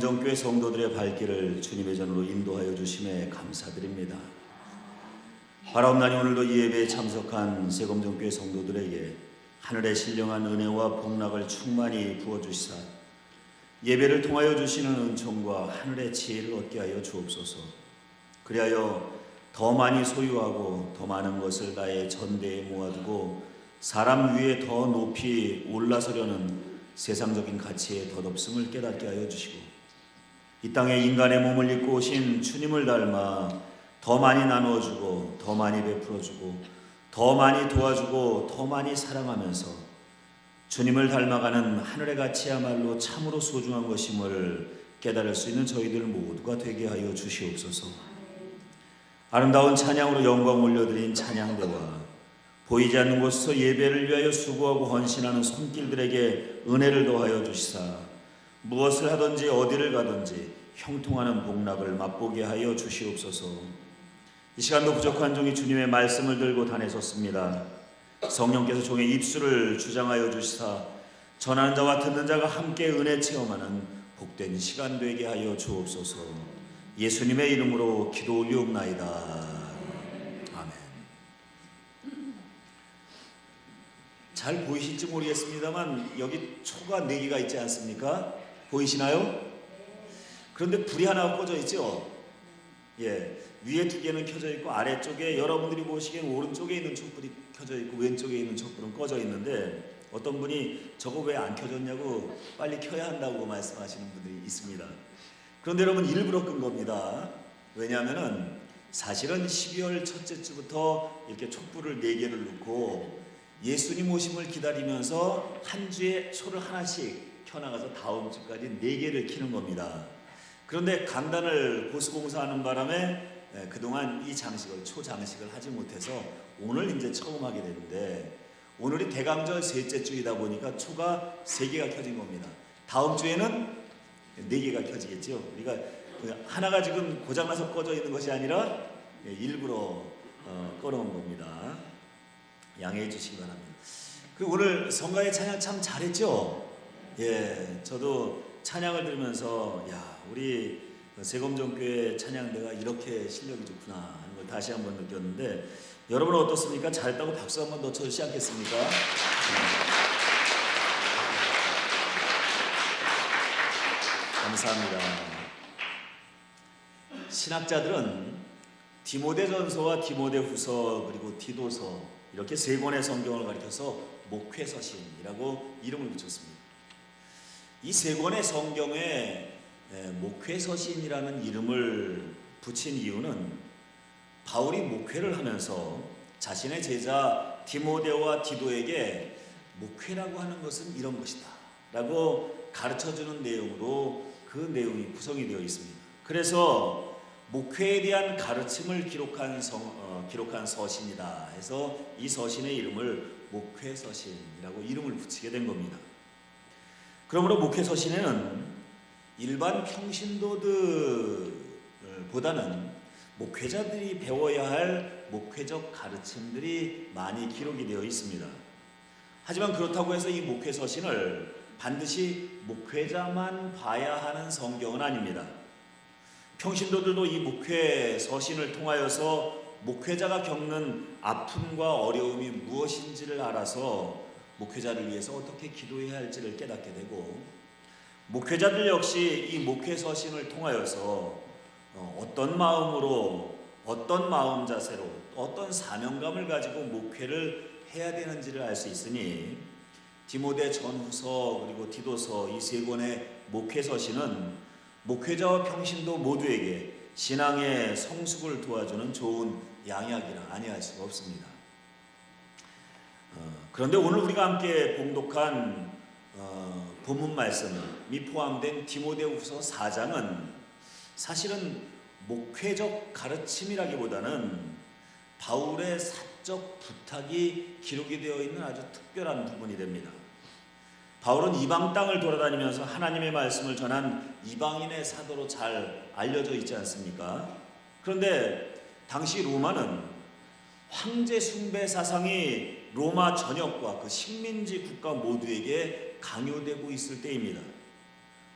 세검정교회 성도들의 발길을 주님의 전으로 인도하여 주심에 감사드립니다. 바라옵나니 오늘도 이 예배에 참석한 세검정교회 성도들에게 하늘의 신령한 은혜와 복락을 충만히 부어주시사 예배를 통하여 주시는 은총과 하늘의 지혜를 얻게 하여 주옵소서. 그리하여 더 많이 소유하고 더 많은 것을 나의 전대에 모아두고 사람 위에 더 높이 올라서려는 세상적인 가치의 덧없음을 깨닫게 하여 주시고 이 땅에 인간의 몸을 입고 오신 주님을 닮아 더 많이 나누어주고 더 많이 베풀어주고 더 많이 도와주고 더 많이 사랑하면서 주님을 닮아가는 하늘의 가치야말로 참으로 소중한 것임을 깨달을 수 있는 저희들 모두가 되게 하여 주시옵소서. 아름다운 찬양으로 영광 올려드린 찬양대와 보이지 않는 곳에서 예배를 위하여 수고하고 헌신하는 손길들에게 은혜를 더하여 주시사 무엇을 하든지 어디를 가든지 형통하는 복락을 맛보게 하여 주시옵소서. 이 시간도 부족한 종이 주님의 말씀을 들고 다니셨습니다. 성령께서 종의 입술을 주장하여 주시사 전하는 자와 듣는 자가 함께 은혜 체험하는 복된 시간 되게 하여 주옵소서. 예수님의 이름으로 기도 올리옵나이다. 잘 보이실지 모르겠습니다만 여기 초가 4개가 있지 않습니까? 보이시나요? 그런데 불이 하나 꺼져 있죠? 예, 위에 2개는 켜져 있고 아래쪽에 여러분들이 보시기엔 오른쪽에 있는 촛불이 켜져 있고 왼쪽에 있는 촛불은 꺼져 있는데 어떤 분이 저거 왜 안 켜졌냐고 빨리 켜야 한다고 말씀하시는 분들이 있습니다. 그런데 여러분 일부러 끈 겁니다. 왜냐하면은 사실은 12월 첫째 주부터 이렇게 촛불을 4개를 놓고 예수님 오심을 기다리면서 한 주에 초를 하나씩 켜나가서 다음 주까지 4개를 켜는 겁니다. 그런데 강단을 보수공사하는 바람에 그동안 이 장식을 초장식을 하지 못해서 오늘 이제 처음 하게 되는데 오늘이 대강절 셋째 주이다 보니까 초가 3개가 켜진 겁니다. 다음 주에는 4개가 켜지겠죠. 그러니까 하나가 지금 고장나서 꺼져 있는 것이 아니라 일부러 꺼놓은 겁니다. 양해해 주시기 바랍니다. 그 오늘 성가의 찬양 참 잘했죠? 예, 저도 찬양을 들으면서 야, 우리 세검정교회 찬양대가 이렇게 실력이 좋구나 하는 걸 다시 한번 느꼈는데 여러분은 어떻습니까? 잘했다고 박수 한번 더 쳐주시지 않겠습니까? 감사합니다. 신학자들은 디모데전서와 디모데후서 그리고 디도서 이렇게 3권의 성경을 가리켜서 목회서신이라고 이름을 붙였습니다. 이 3권의 성경에 목회서신이라는 이름을 붙인 이유는 바울이 목회를 하면서 자신의 제자 디모데와 디도에게 목회라고 하는 것은 이런 것이다 라고 가르쳐주는 내용으로 그 내용이 구성이 되어 있습니다. 그래서 목회에 대한 가르침을 기록한 서신이다 해서 이 서신의 이름을 목회서신이라고 이름을 붙이게 된 겁니다. 그러므로 목회서신에는 일반 평신도들보다는 목회자들이 배워야 할 목회적 가르침들이 많이 기록이 되어 있습니다. 하지만 그렇다고 해서 이 목회서신을 반드시 목회자만 봐야 하는 성경은 아닙니다. 평신도들도 이 목회서신을 통하여서 목회자가 겪는 아픔과 어려움이 무엇인지를 알아서 목회자를 위해서 어떻게 기도해야 할지를 깨닫게 되고 목회자들 역시 이 목회서신을 통하여서 어떤 마음으로 어떤 마음 자세로 어떤 사명감을 가지고 목회를 해야 되는지를 알 수 있으니 디모데 전후서 그리고 디도서 이 3권의 목회서신은 목회자와 평신도 모두에게 신앙의 성숙을 도와주는 좋은 양약이라 아니할 수가 없습니다. 그런데 오늘 우리가 함께 봉독한 본문 말씀이 포함된 디모데후서 4장은 사실은 목회적 가르침이라기보다는 바울의 사적 부탁이 기록이 되어 있는 아주 특별한 부분이 됩니다. 바울은 이방 땅을 돌아다니면서 하나님의 말씀을 전한 이방인의 사도로 잘 알려져 있지 않습니까? 그런데 당시 로마는 황제 숭배 사상이 로마 전역과 그 식민지 국가 모두에게 강요되고 있을 때입니다.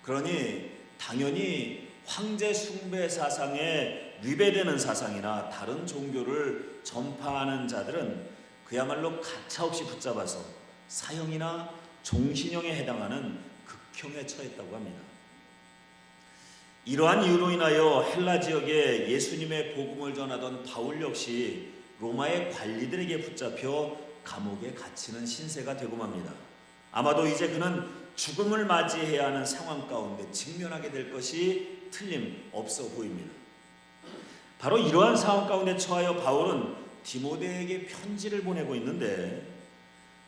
그러니 당연히 황제 숭배 사상에 위배되는 사상이나 다른 종교를 전파하는 자들은 그야말로 가차없이 붙잡아서 사형이나 종신형에 해당하는 극형에 처했다고 합니다. 이러한 이유로 인하여 헬라 지역에 예수님의 복음을 전하던 바울 역시 로마의 관리들에게 붙잡혀 감옥에 갇히는 신세가 되고 맙니다. 아마도 이제 그는 죽음을 맞이해야 하는 상황 가운데 직면하게 될 것이 틀림없어 보입니다. 바로 이러한 상황 가운데 처하여 바울은 디모데에게 편지를 보내고 있는데,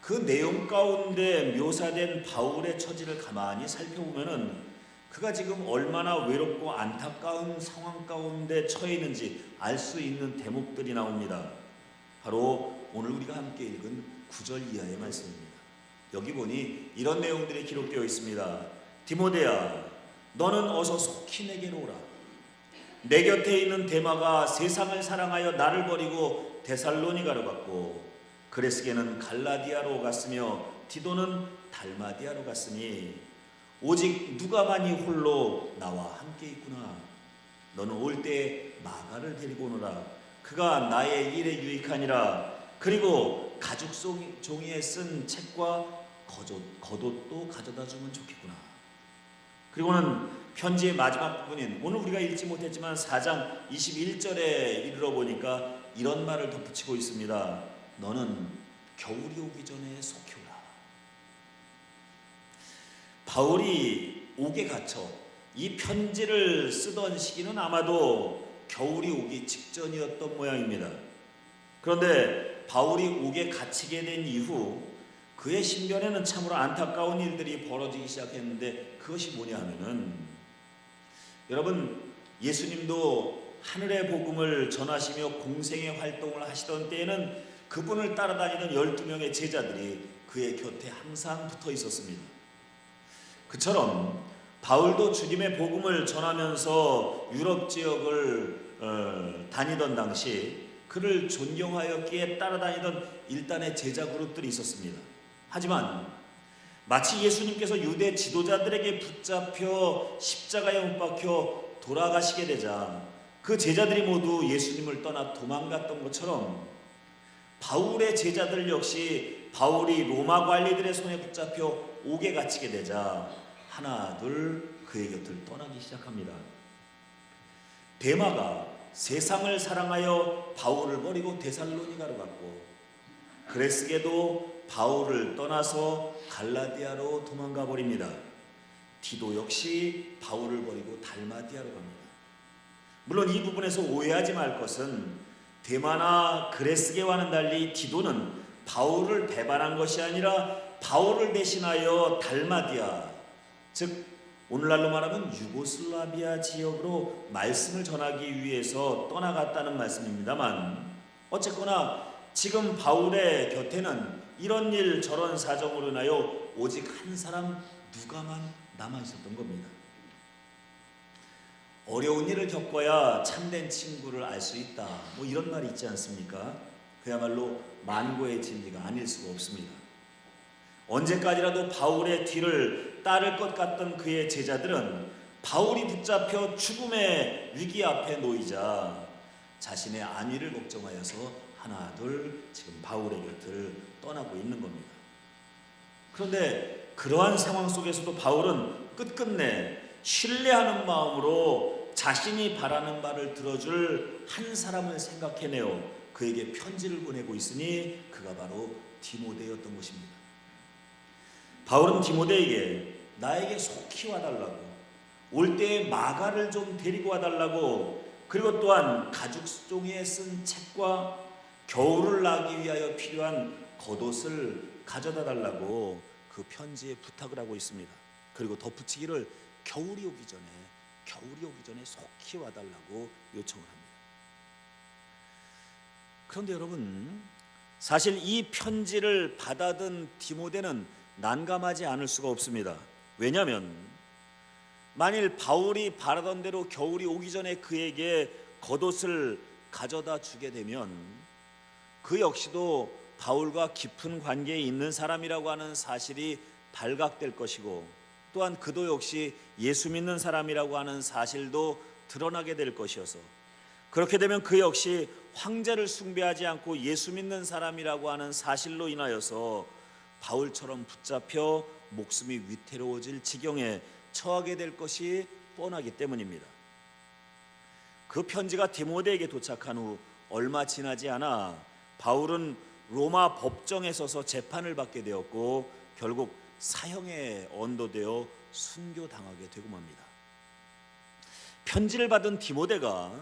그 내용 가운데 묘사된 바울의 처지를 가만히 살펴보면은 그가 지금 얼마나 외롭고 안타까운 상황 가운데 처해 있는지 알 수 있는 대목들이 나옵니다. 바로 오늘 우리가 함께 읽은 9절 이하의 말씀입니다. 여기 보니 이런 내용들이 기록되어 있습니다. 디모데야, 너는 어서 속히 내게로 오라. 내 곁에 있는 데마가 세상을 사랑하여 나를 버리고 데살로니가로 갔고, 그레스게는 갈라디아로 갔으며 디도는 달마디아로 갔으니 오직 누가만이 홀로 나와 함께 있구나. 너는 올 때에 마가를 데리고 오너라. 그가 나의 일에 유익하니라. 그리고 가죽 종이에 쓴 책과 겉옷도 가져다 주면 좋겠구나. 그리고는 편지의 마지막 부분인 오늘 우리가 읽지 못했지만 4장 21절에 이르러 보니까 이런 말을 덧붙이고 있습니다. 너는 겨울이 오기 전에 속히 오라. 바울이 옥에 갇혀 이 편지를 쓰던 시기는 아마도 겨울이 오기 직전이었던 모양입니다. 그런데 바울이 옥에 갇히게 된 이후 그의 신변에는 참으로 안타까운 일들이 벌어지기 시작했는데, 그것이 뭐냐 하면은, 여러분, 예수님도 하늘의 복음을 전하시며 공생의 활동을 하시던 때에는 그분을 따라다니던 12명의 제자들이 그의 곁에 항상 붙어 있었습니다. 그처럼 바울도 주님의 복음을 전하면서 유럽 지역을 다니던 당시 그를 존경하였기에 따라다니던 일단의 제자 그룹들이 있었습니다. 하지만 마치 예수님께서 유대 지도자들에게 붙잡혀 십자가에 못 박혀 돌아가시게 되자 그 제자들이 모두 예수님을 떠나 도망갔던 것처럼, 바울의 제자들 역시 바울이 로마 관리들의 손에 붙잡혀 옥에 갇히게 되자 하나 둘 그의 곁을 떠나기 시작합니다. 데마가 세상을 사랑하여 바울을 버리고 데살로니가로 갔고, 그레스게도 바울을 떠나서 갈라디아로 도망가 버립니다. 디도 역시 바울을 버리고 달마디아로 갑니다. 물론 이 부분에서 오해하지 말 것은 데마나 그레스게와는 달리 디도는 바울을 배반한 것이 아니라 바울을 대신하여 달마디아, 즉 오늘날로 말하면 유고슬라비아 지역으로 말씀을 전하기 위해서 떠나갔다는 말씀입니다만, 어쨌거나 지금 바울의 곁에는 이런 일 저런 사정으로 인하여 오직 한 사람 누가만 남아 있었던 겁니다. 어려운 일을 겪어야 참된 친구를 알 수 있다, 뭐 이런 말이 있지 않습니까? 그야말로 만고의 진리가 아닐 수가 없습니다. 언제까지라도 바울의 뒤를 따를 것 같던 그의 제자들은 바울이 붙잡혀 죽음의 위기 앞에 놓이자 자신의 안위를 걱정하여서 하나 둘 지금 바울의 곁을 떠나고 있는 겁니다. 그런데 그러한 상황 속에서도 바울은 끝끝내 신뢰하는 마음으로 자신이 바라는 바를 들어줄 한 사람을 생각해내어 그에게 편지를 보내고 있으니 그가 바로 디모데였던 것입니다. 바울은 디모데에게 나에게 속히 와달라고, 올 때에 마가를 좀 데리고 와달라고, 그리고 또한 가죽 종이에 쓴 책과 겨울을 나기 위하여 필요한 겉옷을 가져다 달라고 그 편지에 부탁을 하고 있습니다. 그리고 덧붙이기를 겨울이 오기 전에 속히 와달라고 요청을 합니다. 그런데 여러분, 사실 이 편지를 받아든 디모데는 난감하지 않을 수가 없습니다. 왜냐하면 만일 바울이 바라던 대로 겨울이 오기 전에 그에게 겉옷을 가져다 주게 되면 그 역시도 바울과 깊은 관계에 있는 사람이라고 하는 사실이 발각될 것이고, 또한 그도 역시 예수 믿는 사람이라고 하는 사실도 드러나게 될 것이어서, 그렇게 되면 그 역시 황제를 숭배하지 않고 예수 믿는 사람이라고 하는 사실로 인하여서 바울처럼 붙잡혀 목숨이 위태로워질 지경에 처하게 될 것이 뻔하기 때문입니다. 그 편지가 디모데에게 도착한 후 얼마 지나지 않아 바울은 로마 법정에 서서 재판을 받게 되었고 결국 사형에 언도되어 순교당하게 되고 맙니다. 편지를 받은 디모데가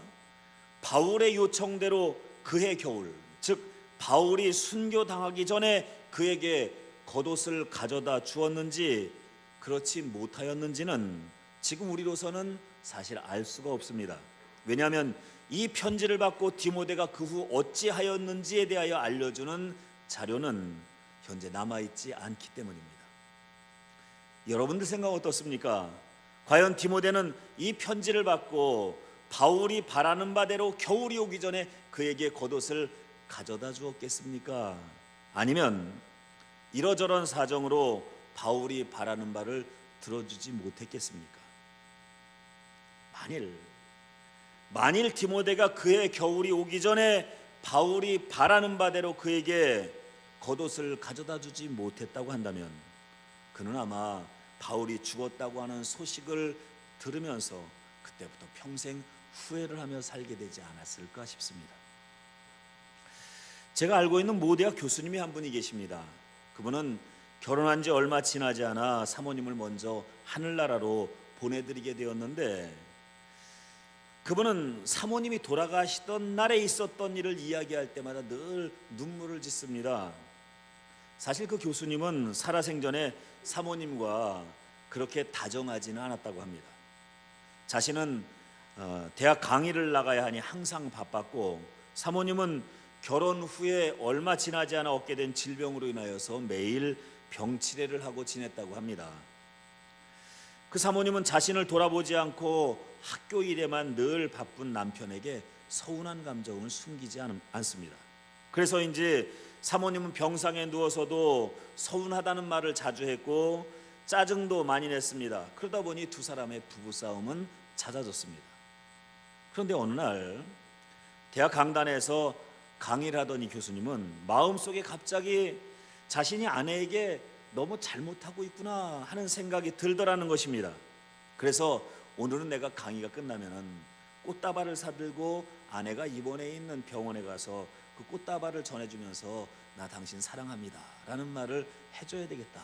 바울의 요청대로 그해 겨울, 즉 바울이 순교당하기 전에 그에게 겉옷을 가져다 주었는지 그렇지 못하였는지는 지금 우리로서는 사실 알 수가 없습니다. 왜냐하면 이 편지를 받고 디모데가 그 후 어찌하였는지에 대하여 알려주는 자료는 현재 남아있지 않기 때문입니다. 여러분들 생각 어떻습니까? 과연 디모데는 이 편지를 받고 바울이 바라는 바대로 겨울이 오기 전에 그에게 겉옷을 가져다 주었겠습니까? 아니면 이러저런 사정으로 바울이 바라는 바를 들어주지 못했겠습니까? 만일 디모데가 그의 겨울이 오기 전에 바울이 바라는 바대로 그에게 겉옷을 가져다 주지 못했다고 한다면 그는 아마 바울이 죽었다고 하는 소식을 들으면서 그때부터 평생 후회를 하며 살게 되지 않았을까 싶습니다. 제가 알고 있는 모대학 교수님이 한 분이 계십니다. 그분은 결혼한 지 얼마 지나지 않아 사모님을 먼저 하늘나라로 보내드리게 되었는데, 그분은 사모님이 돌아가시던 날에 있었던 일을 이야기할 때마다 늘 눈물을 짓습니다. 사실 그 교수님은 살아생전에 사모님과 그렇게 다정하지는 않았다고 합니다. 자신은 대학 강의를 나가야 하니 항상 바빴고, 사모님은 결혼 후에 얼마 지나지 않아 얻게 된 질병으로 인하여서 매일 병치레를 하고 지냈다고 합니다. 그 사모님은 자신을 돌아보지 않고 학교 일에만 늘 바쁜 남편에게 서운한 감정을 숨기지 않습니다. 그래서인지 사모님은 병상에 누워서도 서운하다는 말을 자주 했고 짜증도 많이 냈습니다. 그러다 보니 두 사람의 부부싸움은 잦아졌습니다. 그런데 어느 날 대학 강단에서 강의를 하던 이 교수님은 마음속에 갑자기 자신이 아내에게 너무 잘못하고 있구나 하는 생각이 들더라는 것입니다. 그래서 오늘은 내가 강의가 끝나면은 꽃다발을 사들고 아내가 입원해 있는 병원에 가서 그 꽃다발을 전해주면서 나 당신 사랑합니다 라는 말을 해줘야 되겠다,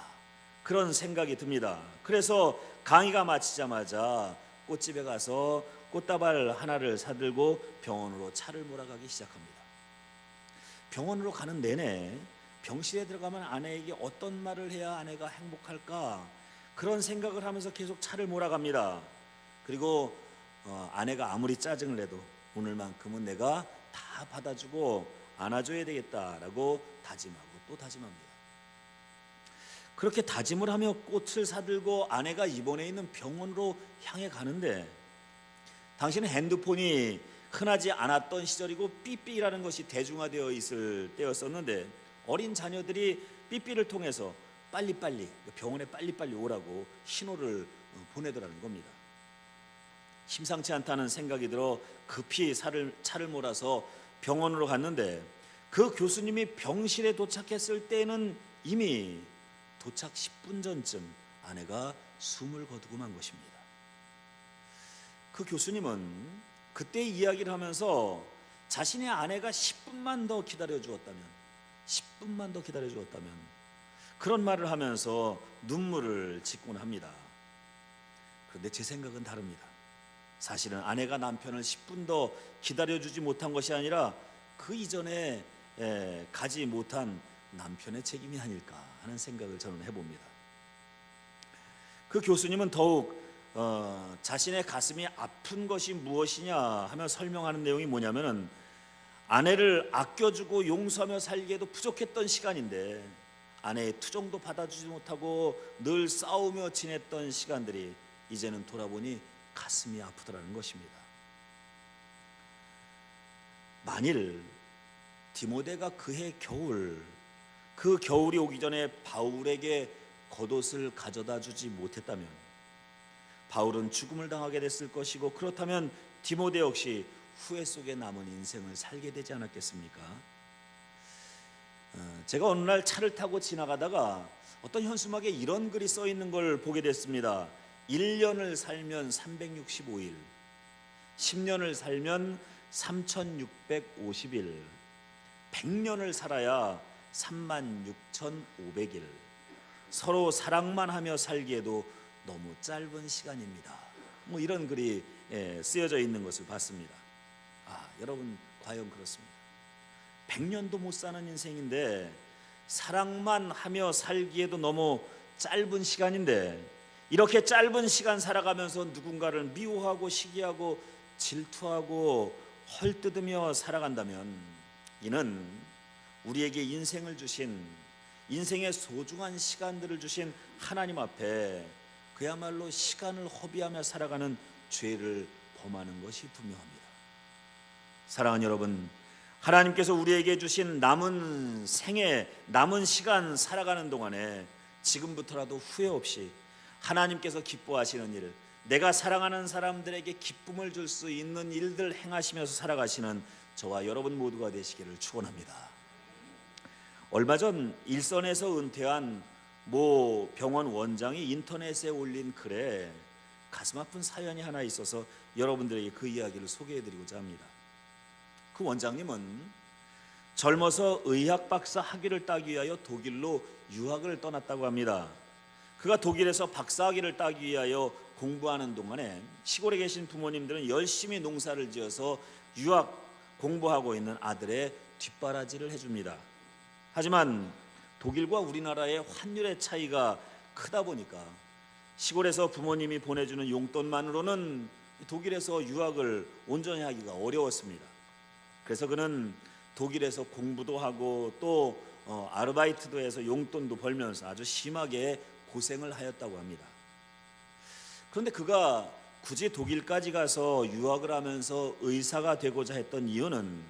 그런 생각이 듭니다. 그래서 강의가 마치자마자 꽃집에 가서 꽃다발 하나를 사들고 병원으로 차를 몰아가기 시작합니다. 병원으로 가는 내내 병실에 들어가면 아내에게 어떤 말을 해야 아내가 행복할까, 그런 생각을 하면서 계속 차를 몰아갑니다. 그리고 아내가 아무리 짜증을 내도 오늘만큼은 내가 다 받아주고 안아줘야 되겠다라고 다짐하고 또 다짐합니다. 그렇게 다짐을 하며 꽃을 사들고 아내가 입원해 있는 병원으로 향해 가는데, 당신은 핸드폰이 흔하지 않았던 시절이고 삐삐라는 것이 대중화되어 있을 때였었는데, 어린 자녀들이 삐삐를 통해서 빨리빨리 병원에 빨리빨리 오라고 신호를 보내더라는 겁니다. 심상치 않다는 생각이 들어 급히 차를 몰아서 병원으로 갔는데, 그 교수님이 병실에 도착했을 때는 이미 도착 10분 전쯤 아내가 숨을 거두고 만 것입니다. 그 교수님은 그때 이야기를 하면서 자신의 아내가 10분만 더 기다려 주었다면, 그런 말을 하면서 눈물을 짓곤 합니다. 그런데 제 생각은 다릅니다. 사실은 아내가 남편을 10분 더 기다려주지 못한 것이 아니라 그 이전에 가지 못한 남편의 책임이 아닐까 하는 생각을 저는 해봅니다. 그 교수님은 더욱 자신의 가슴이 아픈 것이 무엇이냐 하며 설명하는 내용이 뭐냐면은, 아내를 아껴주고 용서하며 살기에도 부족했던 시간인데 아내의 투정도 받아주지 못하고 늘 싸우며 지냈던 시간들이 이제는 돌아보니 가슴이 아프더라는 것입니다. 만일 디모데가 그해 겨울, 그 겨울이 오기 전에 바울에게 겉옷을 가져다 주지 못했다면 바울은 죽음을 당하게 됐을 것이고, 그렇다면 디모데 역시 후회 속에 남은 인생을 살게 되지 않았겠습니까? 제가 어느 날 차를 타고 지나가다가 어떤 현수막에 이런 글이 써 있는 걸 보게 됐습니다. 1년을 살면 365일, 10년을 살면 3650일, 100년을 살아야 36,500일. 서로 사랑만 하며 살기에도 너무 짧은 시간입니다. 뭐 이런 글이 쓰여져 있는 것을 봤습니다. 여러분, 과연 그렇습니다. 100년도 못 사는 인생인데, 사랑만 하며 살기에도 너무 짧은 시간인데, 이렇게 짧은 시간 살아가면서 누군가를 미워하고 시기하고 질투하고 헐뜯으며 살아간다면, 이는 우리에게 인생을 주신, 인생의 소중한 시간들을 주신 하나님 앞에 그야말로 시간을 허비하며 살아가는 죄를 범하는 것이 분명합니다. 사랑하는 여러분, 하나님께서 우리에게 주신 남은 생애, 남은 시간 살아가는 동안에 지금부터라도 후회 없이 하나님께서 기뻐하시는 일, 내가 사랑하는 사람들에게 기쁨을 줄 수 있는 일들 행하시면서 살아가시는 저와 여러분 모두가 되시기를 축원합니다. 얼마 전 일선에서 은퇴한 모 병원 원장이 인터넷에 올린 글에 가슴 아픈 사연이 하나 있어서 여러분들에게 그 이야기를 소개해드리고자 합니다. 그 원장님은 젊어서 의학 박사 학위를 따기 위하여 독일로 유학을 떠났다고 합니다. 그가 독일에서 박사 학위를 따기 위하여 공부하는 동안에 시골에 계신 부모님들은 열심히 농사를 지어서 유학 공부하고 있는 아들의 뒷바라지를 해줍니다. 하지만 독일과 우리나라의 환율의 차이가 크다 보니까 시골에서 부모님이 보내주는 용돈만으로는 독일에서 유학을 온전히 하기가 어려웠습니다. 그래서 그는 독일에서 공부도 하고 또 아르바이트도 해서 용돈도 벌면서 아주 심하게 고생을 하였다고 합니다. 그런데 그가 굳이 독일까지 가서 유학을 하면서 의사가 되고자 했던 이유는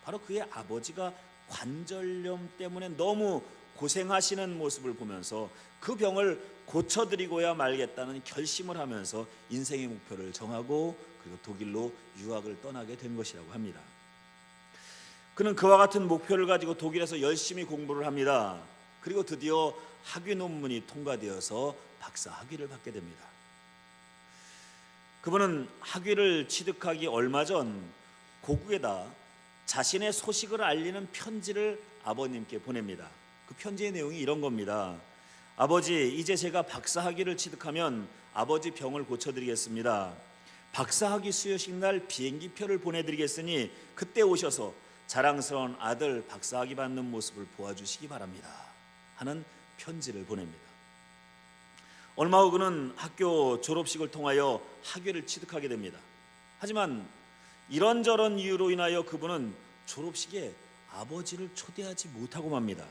바로 그의 아버지가 관절염 때문에 너무 고생하시는 모습을 보면서 그 병을 고쳐드리고야 말겠다는 결심을 하면서 인생의 목표를 정하고 그리고 독일로 유학을 떠나게 된 것이라고 합니다. 그는 그와 같은 목표를 가지고 독일에서 열심히 공부를 합니다. 그리고 드디어 학위 논문이 통과되어서 박사 학위를 받게 됩니다. 그분은 학위를 취득하기 얼마 전 고국에다 자신의 소식을 알리는 편지를 아버님께 보냅니다. 그 편지의 내용이 이런 겁니다. 아버지, 이제 제가 박사 학위를 취득하면 아버지 병을 고쳐드리겠습니다. 박사 학위 수여식 날 비행기표를 보내드리겠으니 그때 오셔서 자랑스러운 아들 박사 학위 받는 모습을 보아주시기 바랍니다 하는 편지를 보냅니다. 얼마 후 그는 학교 졸업식을 통하여 학위를 취득하게 됩니다. 하지만 이런저런 이유로 인하여 그분은 졸업식에 아버지를 초대하지 못하고 맙니다.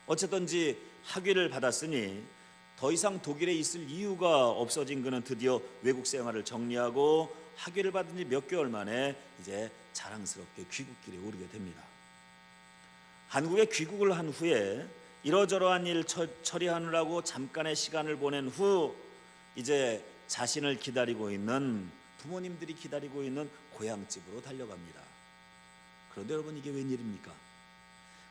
어쨌든지 학위를 받았으니 더 이상 독일에 있을 이유가 없어진 그는 드디어 외국 생활을 정리하고 학위를 받은 지 몇 개월 만에 이제 자랑스럽게 귀국길에 오르게 됩니다. 한국에 귀국을 한 후에 이러저러한 일 처리하느라고 잠깐의 시간을 보낸 후 이제 자신을 기다리고 있는 부모님들이 기다리고 있는 고향집으로 달려갑니다. 그런데 여러분, 이게 웬일입니까?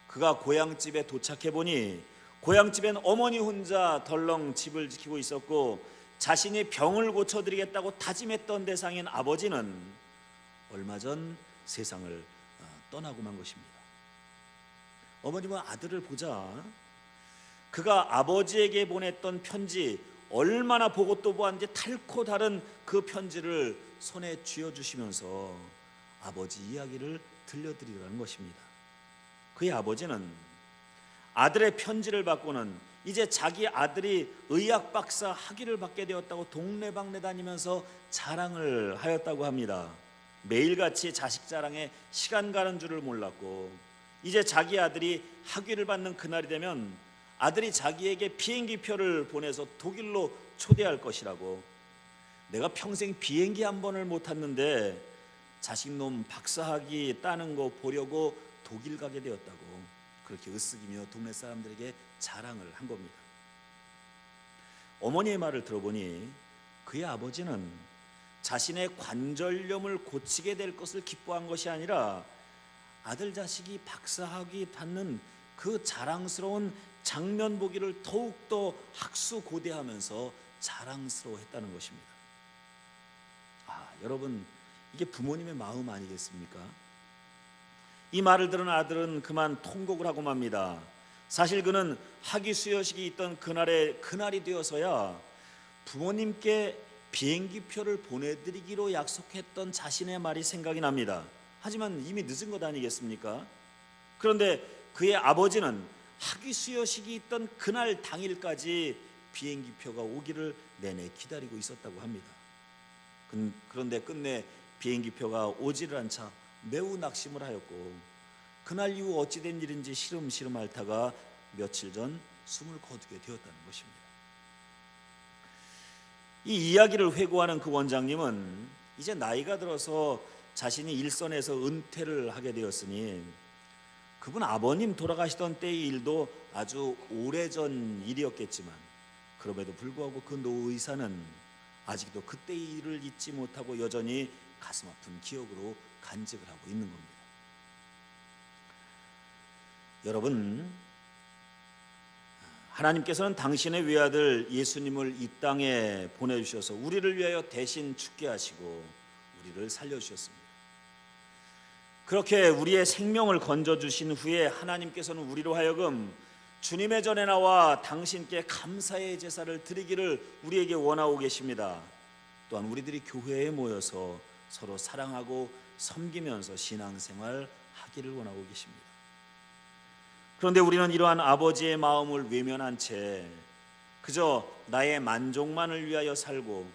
그가 고향집에 도착해 보니 고향집엔 어머니 혼자 덜렁 집을 지키고 있었고, 자신이 병을 고쳐드리겠다고 다짐했던 대상인 아버지는 얼마 전 세상을 떠나고 만 것입니다. 어머님은 아들을 보자 그가 아버지에게 보냈던 편지, 얼마나 보고 또 보았는지 닳고 다른 그 편지를 손에 쥐어주시면서 아버지 이야기를 들려드리라는 것입니다. 그의 아버지는 아들의 편지를 받고는 이제 자기 아들이 의학 박사 학위를 받게 되었다고 동네방네 다니면서 자랑을 하였다고 합니다. 매일같이 자식 자랑에 시간 가는 줄을 몰랐고, 이제 자기 아들이 학위를 받는 그날이 되면 아들이 자기에게 비행기표를 보내서 독일로 초대할 것이라고, 내가 평생 비행기 한 번을 못 탔는데 자식놈 박사학위 따는 거 보려고 독일 가게 되었다고 그렇게 으쓱이며 동네 사람들에게 자랑을 한 겁니다. 어머니의 말을 들어보니 그의 아버지는 자신의 관절염을 고치게 될 것을 기뻐한 것이 아니라 아들 자식이 박사학위 받는 그 자랑스러운 장면 보기를 더욱더 학수고대하면서 자랑스러워했다는 것입니다. 여러분, 이게 부모님의 마음 아니겠습니까? 이 말을 들은 아들은 그만 통곡을 하고 맙니다. 사실 그는 학위 수여식이 있던 그날이 되어서야 부모님께 비행기표를 보내드리기로 약속했던 자신의 말이 생각이 납니다. 하지만 이미 늦은 것 아니겠습니까? 그런데 그의 아버지는 학위 수여식이 있던 그날 당일까지 비행기표가 오기를 내내 기다리고 있었다고 합니다. 그런데 끝내 비행기표가 오지를 않자 매우 낙심을 하였고, 그날 이후 어찌된 일인지 시름시름 앓다가 며칠 전 숨을 거두게 되었다는 것입니다. 이 이야기를 회고하는 그 원장님은 이제 나이가 들어서 자신이 일선에서 은퇴를 하게 되었으니 그분 아버님 돌아가시던 때의 일도 아주 오래전 일이었겠지만, 그럼에도 불구하고 그 노 의사는 아직도 그때의 일을 잊지 못하고 여전히 가슴 아픈 기억으로 간직을 하고 있는 겁니다. 여러분, 하나님께서는 당신의 외아들 예수님을 이 땅에 보내주셔서 우리를 위하여 대신 죽게 하시고 우리를 살려주셨습니다. 그렇게 우리의 생명을 건져주신 후에 하나님께서는 우리로 하여금 주님의 전에 나와 당신께 감사의 제사를 드리기를 우리에게 원하고 계십니다. 또한 우리들이 교회에 모여서 서로 사랑하고 섬기면서 신앙생활 하기를 원하고 계십니다. 그런데 우리는 이러한 아버지의 마음을 외면한 채 그저 나의 만족만을 위하여 살고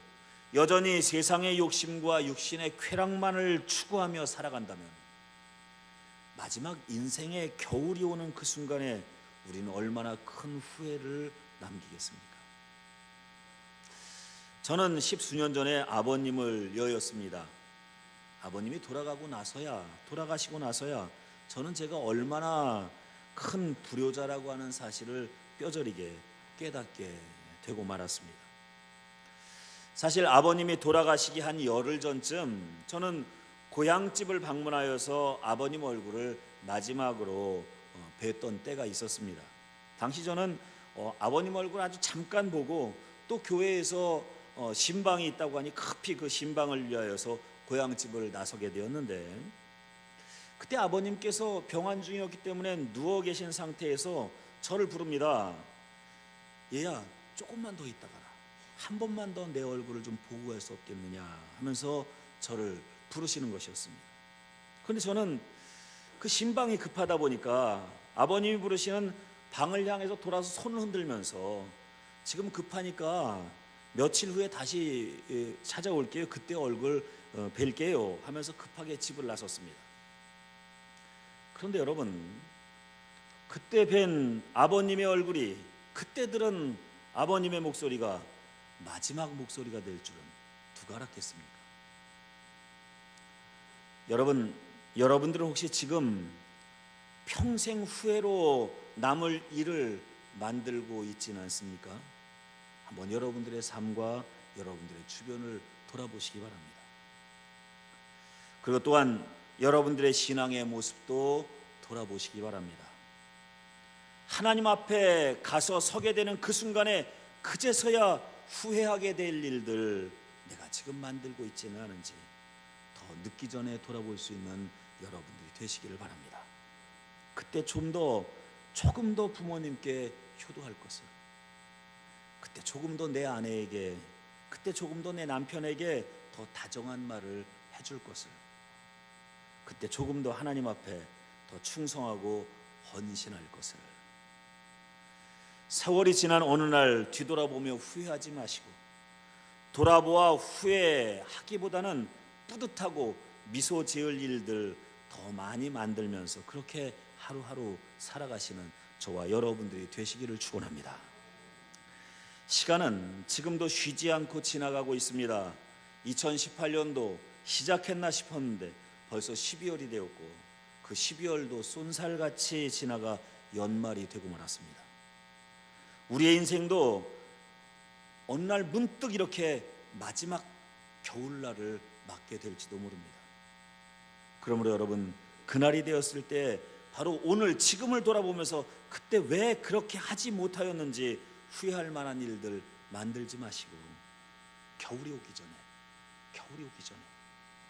여전히 세상의 욕심과 육신의 쾌락만을 추구하며 살아간다면 마지막 인생의 겨울이 오는 그 순간에 우리는 얼마나 큰 후회를 남기겠습니까? 저는 10수년 전에 아버님을 여였습니다. 아버님이 돌아가시고 나서야 저는 제가 얼마나 큰 불효자라고 하는 사실을 뼈저리게 깨닫게 되고 말았습니다. 사실 아버님이 돌아가시기 한 열흘 전쯤 저는 고향집을 방문하여서 아버님 얼굴을 마지막으로 뵀던 때가 있었습니다. 당시 저는 아버님 얼굴 아주 잠깐 보고 또 교회에서 신방이 있다고 하니 급히 그 신방을 위하여서 고향집을 나서게 되었는데, 그때 아버님께서 병환 중이었기 때문에 누워 계신 상태에서 저를 부릅니다. 얘야, 조금만 더 있다 가라. 한 번만 더 내 얼굴을 좀 보고 갈 수 없겠느냐 하면서 저를 부르시는 것이었습니다. 그런데 저는 그 신방이 급하다 보니까 아버님이 부르시는 방을 향해서 돌아서 손을 흔들면서 지금 급하니까 며칠 후에 다시 찾아올게요. 그때 얼굴 뵐게요 하면서 급하게 집을 나섰습니다. 그런데 여러분, 그때 뵌 아버님의 얼굴이, 그때 들은 아버님의 목소리가 마지막 목소리가 될 줄은 누가 알았겠습니까? 여러분들은 혹시 지금 평생 후회로 남을 일을 만들고 있지는 않습니까? 한번 여러분들의 삶과 여러분들의 주변을 돌아보시기 바랍니다. 그리고 또한 여러분들의 신앙의 모습도 돌아보시기 바랍니다. 하나님 앞에 가서 서게 되는 그 순간에 그제서야 후회하게 될 일들 내가 지금 만들고 있지는 않은지 더 늦기 전에 돌아볼 수 있는 여러분들이 되시기를 바랍니다. 그때 조금 더 부모님께 효도할 것을, 그때 조금 더 내 아내에게, 그때 조금 더 내 남편에게 더 다정한 말을 해줄 것을, 그때 조금 더 하나님 앞에 더 충성하고 헌신할 것을. 세월이 지난 어느 날 뒤돌아보며 후회하지 마시고, 돌아보아 후회하기보다는 뿌듯하고 미소 지을 일들 더 많이 만들면서 그렇게 하루하루 살아가시는 저와 여러분들이 되시기를 축원합니다. 시간은 지금도 쉬지 않고 지나가고 있습니다. 2018년도 시작했나 싶었는데 벌써 12월이 되었고, 그 12월도 쏜살같이 지나가 연말이 되고 말았습니다. 우리의 인생도 어느 날 문득 이렇게 마지막 겨울날을 맞게 될지도 모릅니다. 그러므로 여러분, 그날이 되었을 때 바로 오늘 지금을 돌아보면서 그때 왜 그렇게 하지 못하였는지 후회할 만한 일들 만들지 마시고 겨울이 오기 전에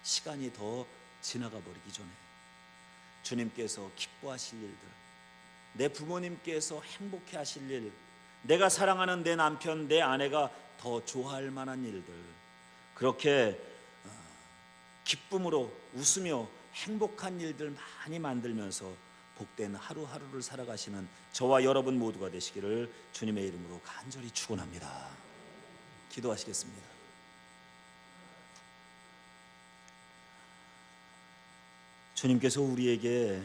시간이 더 지나가 버리기 전에 주님께서 기뻐하실 일들, 내 부모님께서 행복해 하실 일, 내가 사랑하는 내 남편, 내 아내가 더 좋아할 만한 일들, 그렇게 기쁨으로 웃으며 행복한 일들 많이 만들면서 복된 하루하루를 살아가시는 저와 여러분 모두가 되시기를 주님의 이름으로 간절히 축원합니다. 기도하시겠습니다. 주님께서 우리에게